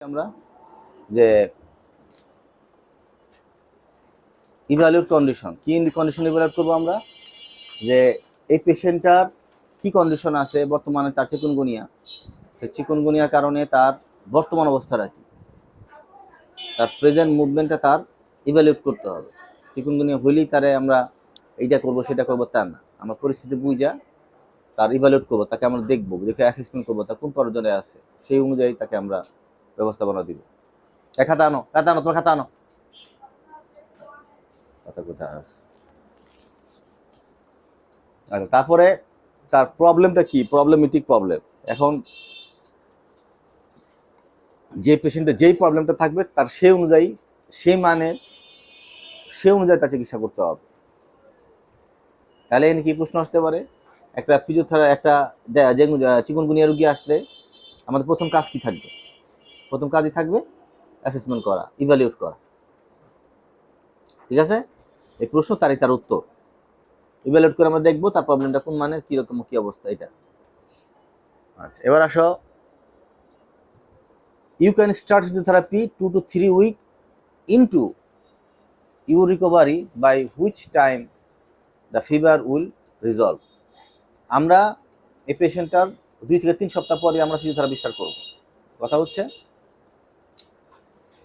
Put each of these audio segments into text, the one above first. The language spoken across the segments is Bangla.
আমরা যে ইভ্যালুয়েট কন্ডিশন কি কন্ডিশন ইভ্যালুয়েট করবো আমরা যে এই পেশেন্টটার কি কন্ডিশন আছে বর্তমানে তার চিকুনগুনিয়া সেই চিকুনগুনিয়ার কারণে তার বর্তমান অবস্থাটা কি তার প্রেজেন্ট মুভমেন্টটা তার ইভ্যালুয়েট করতে হবে চিকুনগুনিয়া হইলেই তারে আমরা এইটা করবো সেটা করবো তা না আমরা পরিস্থিতি বুঝা তার ইভ্যালুয়েট করবো তাকে আমরা দেখবো দেখে অ্যাসেসমেন্ট করবো তার কোন পর্যায়ে আছে সেই অনুযায়ী তাকে আমরা ব্যবস্থাপনা দিব খাতা আনো তোমার খাতা আনো কথা কোথায় আছে আচ্ছা তারপরে তার প্রবলেমটা কি প্রবলেমেটিক প্রবলেম এখন যে পেশেন্টের যেই প্রবলেমটা থাকবে তার সেই অনুযায়ী তার চিকিৎসা করতে হবে তাহলে এখানে কি প্রশ্ন আসতে পারে একটা ফিজিওথেরাপি একটা যে চিকুনগুনিয়া রোগী আসলে আমাদের প্রথম কাজ কি থাকবে প্রথম কাজই থাকবে অ্যাসেসমেন্ট করা ইভ্যালুয়েট করা ঠিক আছে এই প্রশ্ন তার উত্তর ইভ্যালুয়েট করে আমরা দেখবো তার প্রবলেমটা কোন মানে কিরকম কি অবস্থা এটা আচ্ছা এবার আসো you can start physiotherapy 2 to 3 weeks into your recovery by which time the fever will resolve আমরা এই পেশেন্টটার 2 থেকে 3 সপ্তাহ পরে আমরা ফিজিওথেরাপি স্টার্ট করব কথা হচ্ছে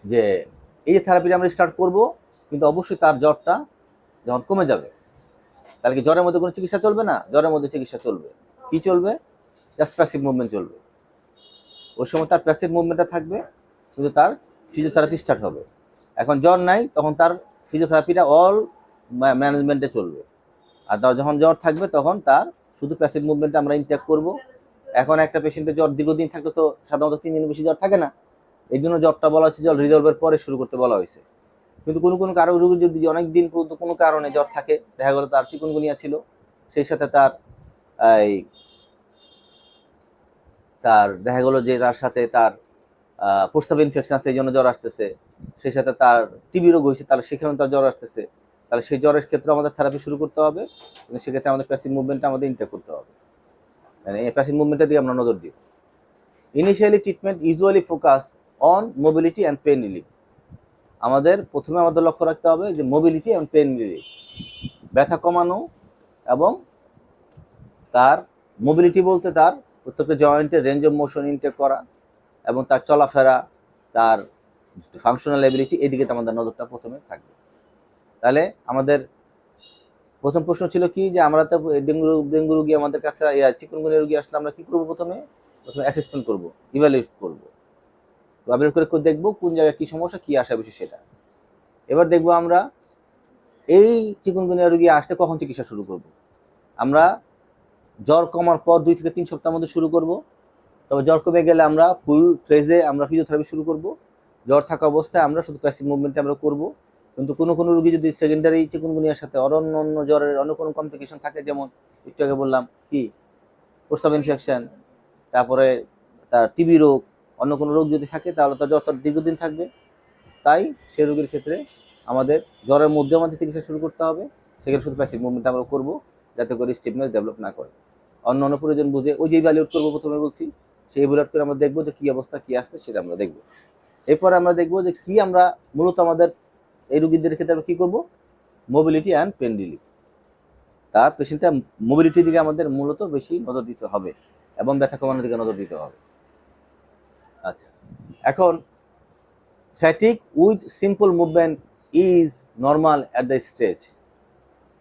যে এই থেরাপিটা আমরা স্টার্ট করব কিন্তু অবশ্যই তার জ্বরটা যখন কমে যাবে তাহলে কি জ্বরের মধ্যে কোনো চিকিৎসা চলবে না জ্বরের মধ্যে চিকিৎসা চলবে কি চলবে জাস্ট প্যাসিভ মুভমেন্ট চলবে ওই সময় তার প্যাসিভ মুভমেন্টটা থাকবে কিন্তু তার ফিজিওথেরাপি স্টার্ট হবে এখন জ্বর নাই তখন তার ফিজিওথেরাপিটা অল ম্যানেজমেন্টে চলবে আর যখন জ্বর থাকবে তখন তার শুধু প্যাসিভ মুভমেন্টে আমরা ইনটেক করব এখন একটা পেশেন্টের জ্বর দীর্ঘদিন থাকলে তো সাধারণত 3 দিনের বেশি জ্বর থাকে না এই জন্য জ্বরটা বলা হয়েছে জ্বর রিজলভের পরে শুরু করতে বলা হয়েছে কিন্তু কোনো কারো রোগী যদি অনেক দিন পর্যন্ত কোনো কারণে জ্বর থাকে দেখা গেলো তার চিকুনগুনিয়া ছিল সেই সাথে তার দেখা গেলো যে তার সাথে তার প্রস্রাব ইনফেকশন আছে এই জন্য জ্বর আসতেছে সেই সাথে তার টিবি রোগ হয়েছে তাহলে সেখানে তার জ্বর আসতেছে তাহলে সেই জ্বরের ক্ষেত্রে আমাদের থেরাপি শুরু করতে হবে কিন্তু সেক্ষেত্রে আমাদের প্যাসিভ মুভমেন্টটা আমাদের ইনটেক করতে হবে মানে এই প্যাসিভ মুভমেন্টের দিকে আমরা নজর দিই initially treatment usually focus on mobility and pain relief প্রথমে আমাদের লক্ষ্য রাখতে হবে যে মোবিলিটি অ্যান্ড পেন রিলিফ ব্যথা কমানো এবং তার মোবিলিটি বলতে তার প্রত্যেকটা জয়েন্টের রেঞ্জ অফ মোশন ইনটেক করা এবং তার চলাফেরা তার ফাংশনাল এবিলিটি এদিকে আমাদের নজরটা প্রথমে থাকবে তাহলে আমাদের প্রথম প্রশ্ন ছিল কি যে আমরা তো ডেঙ্গু রোগী আমাদের কাছে চিকুনগুনিয়া রোগী আসলে আমরা কি করবো প্রথমে অ্যাসেসমেন্ট করবো ইভ্যালুয়েট করবো ইভ্যালুয়েট করে দেখবো কোন জায়গায় কি সমস্যা কি আসা বেশি সেটা এবার দেখবো আমরা এই চিকুনগুনিয়া রোগী আসতে কখন চিকিৎসা শুরু করব আমরা জ্বর কমার পর 2 থেকে 3 সপ্তাহের মধ্যে শুরু করব তবে জ্বর কমে গেলে আমরা ফুল ফেজে আমরা ফিজিওথেরাপি শুরু করব জ্বর থাকা অবস্থায় আমরা শুধু প্যাসিভ মুভমেন্টে আমরা করব কিন্তু কোনো রোগী যদি সেকেন্ডারি চিকুনগুনিয়ার সাথে অন্য জ্বরের অন্য কোনো কমপ্লিকেশন থাকে যেমন একটু আগে বললাম কি প্রস্রাব ইনফেকশন তারপরে তার টিবি রোগ অন্য কোনো রোগ যদি থাকে তাহলে তার জ্বর দীর্ঘদিন থাকবে তাই সেই রোগীর ক্ষেত্রে আমাদের জ্বরের মধ্যে আমাদের চিকিৎসা শুরু করতে হবে সেখানে শুধু প্যাসিভ মুভমেন্ট আমরা করবো যাতে করে স্টিফনেস ডেভেলপ না করে অন্য প্রয়োজন বুঝে ওই যে ইভ্যালুয়েট করবো প্রথমে বলছি সেই ইভ্যালুয়েট করে আমরা দেখবো যে কী অবস্থা কী আসছে সেটা আমরা দেখবো এরপরে আমরা দেখবো যে কি আমরা মূলত আমাদের এই রোগীদের ক্ষেত্রে আমরা কী করবো মোবিলিটি অ্যান্ড পেন রিলিফ তার পেশেন্টটা মোবিলিটির দিকে আমাদের মূলত বেশি নজর দিতে হবে এবং ব্যথা কমানোর দিকে নজর দিতে হবে আচ্ছা এখন fatigue with simple movement is normal at the stage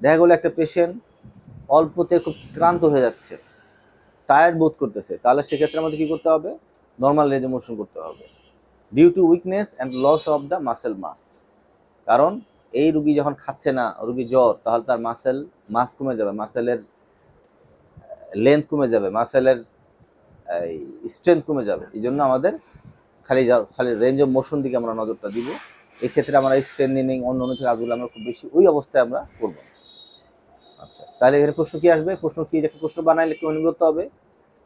দেখা গেলো একটা পেশেন্ট অল্পতে খুব ক্লান্ত হয়ে যাচ্ছে টায়ার্ড বোধ করতেছে তাহলে সেক্ষেত্রে আমাদের কী করতে হবে নর্মাল রেঞ্জ মোশন করতে হবে due to weakness and loss of the muscle mass কারণ এই রুগী যখন খাচ্ছে না রুগী জ্বর তাহলে তার মাস কমে যাবে মাসেলের লেন্থ কমে যাবে মাসেলের স্ট্রেংথ কমে যাবে এই জন্য আমাদের খালি রেঞ্জ অফ মোশন দিকে আমরা নজরটা দিব এক্ষেত্রে আমরা স্ট্রেন্থেনিং অন্য কাজগুলো আমরা খুব বেশি ওই অবস্থায় আমরা করব আচ্ছা তাহলে এখানে প্রশ্ন কি আসবে প্রশ্ন কি একটা প্রশ্ন বানাইলে কি মনে করতে হবে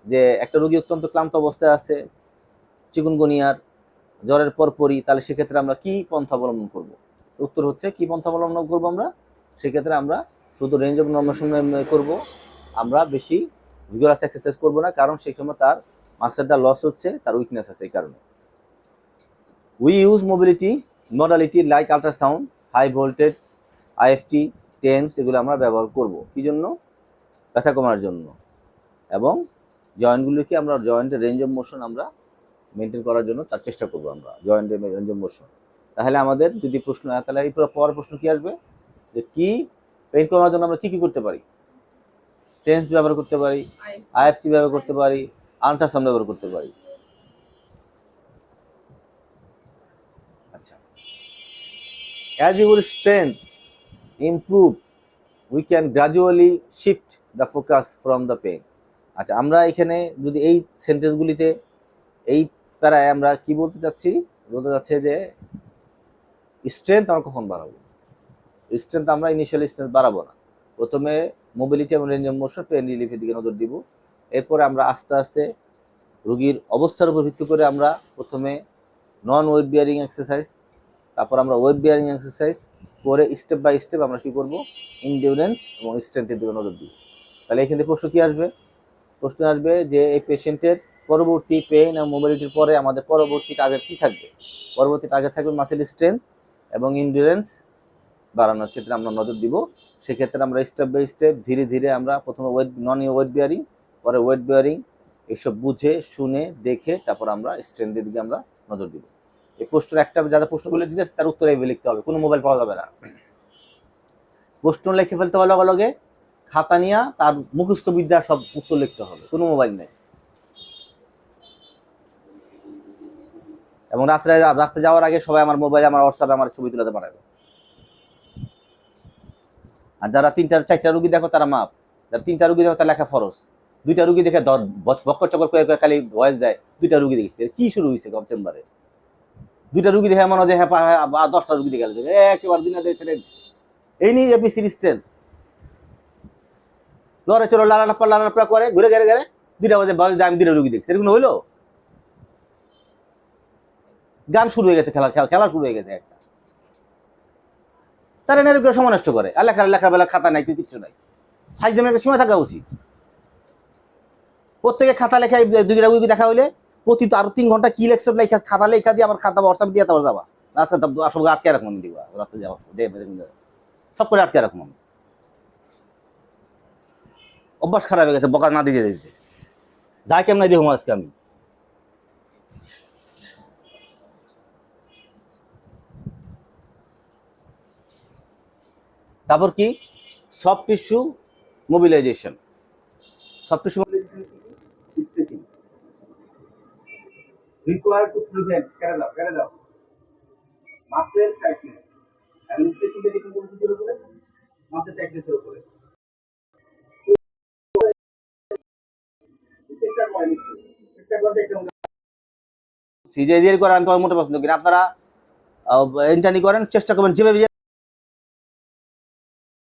যে একটা রোগী অত্যন্ত ক্লান্ত অবস্থায় আছে চিকুনগুনিয়ার জ্বরের পরপরই তাহলে সেক্ষেত্রে আমরা কি পন্থা অবলম্বন করব উত্তর হচ্ছে কি পন্থা অবলম্বন করবো আমরা সেক্ষেত্রে আমরা শুধু রেঞ্জ অফ মোশন করব আমরা বেশি ভিগোরাস এক্সারসাইজ করবো না কারণ সেই সময় তার মাসেলটা লস হচ্ছে তার উইকনেস আছে এই কারণে we use mobility modality like ultrasound, high voltage, IFT, TENS, এগুলো আমরা ব্যবহার করব কি জন্য? ব্যথা কমার জন্য। এবং জয়েন্টগুলিকে আমরা জয়েন্টের রেঞ্জ অফ মোশন আমরা মেনটেন করার জন্য তার চেষ্টা করবো আমরা, জয়েন্টের রেঞ্জ অফ মোশন। তাহলে আমাদের যদি প্রশ্ন হয়, তাহলে এই পরের প্রশ্ন কি আসবে, যে কি পেইন কমার জন্য আমরা কি কি করতে পারি? টেন্স ব্যবহার করতে পারি, আইএফটি ব্যবহার করতে পারি, আল্ট্রাসাউন্ড ব্যবহার করতে পারি। আচ্ছা, as your strength improve we can gradually shift the focus from the pain. আচ্ছা, আমরা এখানে যদি এই সেন্টেন্সগুলিতে এই প্যারায় আমরা কি বলতে চাচ্ছি, বলতে চাচ্ছে যে স্ট্রেংথ আমরা কখন বাড়াবো? স্ট্রেংথ আমরা ইনিশিয়ালি স্ট্রেংথ বাড়াবো না, প্রথমে মোবিলিটি এবং রেঞ্জ অফ মোশন, পেইন রিলিফের দিকে নজর দিব। এরপরে আমরা আস্তে আস্তে রোগীর অবস্থার উপর ভিত্তি করে আমরা প্রথমে নন ওয়েট বিয়ারিং এক্সারসাইজ, তারপর আমরা ওয়েট বিয়ারিং এক্সারসাইজ করে স্টেপ বাই স্টেপ আমরা কি করব, ইনডিউরেন্স এবং স্ট্রেংথের দিকে নজর দিব। তাহলে এখান থেকে প্রশ্ন কি আসবে? প্রশ্ন আসবে যে এই পেশেন্টের পরবর্তী পেইন এবং মোবিলিটির পরে আমাদের পরবর্তী টার্গেট কি থাকবে? পরবর্তী টার্গেট থাকবে মাসেল স্ট্রেংথ এবং ইনডিউরেন্স বাড়ানোর ক্ষেত্রে আমরা নজর দিব। সেক্ষেত্রে আমরা স্টেপ বাই স্টেপ ধীরে ধীরে আমরা প্রথমে নন ওয়েট বিয়ারিং, পরে ওয়েট বিয়ারিং, এসব বুঝে শুনে দেখে তারপর আমরা স্ট্রেংথের দিকে আমরা নজর দিব। এই প্রশ্নের একটা যারা প্রশ্নগুলো দিতেছে তার উত্তর এইভাবে লিখতে হবে, কোনো মোবাইল পাওয়া যাবে না। প্রশ্ন লিখে ফেলতে হবে, লগে লগে খাতা নিয়ে তার মুখস্থ বিদ্যা সব উত্তর লিখতে হবে, কোনো মোবাইল নেই। এবং রাত্রে যাওয়ার আগে সবাই আমার মোবাইলে, আমার হোয়াটসঅ্যাপে আমার ছবি তুলাতে পাঠাবে। আর যারা 3-4টা রুগী দেখো তারা মাপ, যারা 3টা রুগী দেখো তার লেখা ফরজ। 2টা রুগী দেখে বক্কর চক্কর করে খালি ভয়েস দেয়, 2টা রুগী দেখছে, কি শুরু হয়েছে গভ চেম্বারে? 2টা রুগী দেখে মনে হয় 10টা রুগী দেখে গেছে একেবারে দিনে দেখছে। এই নিয়ে এপিসির স্ট্রেন্থ লড়ে চলো লালাপা করে ঘুরে গেড়ে গেড়ে 2টা বাজে ভয়েস দেয় আমি 2টা রুগী দেখছি, এরকম হইলো? গান শুরু হয়ে গেছে, খেলা শুরু হয়ে গেছে একটা। তারা এরকম সময় নষ্ট করে, আর লেখার বেলা খাতা নাই, কিচ্ছু নাই। ফাইজলামের একটা সময় থাকা উচিত। প্রত্যেকে খাতা লেখা 2টা রুগী দেখা হইলে প্রতি আরো 3 ঘন্টা কি লেকচার লেখা, খাতা লেখা দিয়ে আবার খাতা হোয়াটসঅ্যাপ দিয়ে তারপর যাবা রাস্তা সব আটকে রাখুন, আমি দিবা রাত্রে যাওয়া সব করে আটকে রাখুন। অভ্যাস খারাপ হয়ে গেছে বকা না দিয়ে দিতে, যাই কেমন দেখুন আজকে আমি। তারপর কি soft tissue mobilisation. Soft tissue required to prevent carry out muscle tightness and specifically কোন উপরে muscle tightness এর উপরে সিজে দিয়ে করে আমি মোটা পছন্দ করি। আপনারা ইন্টারনি করেন, চেষ্টা করবেন যেভাবে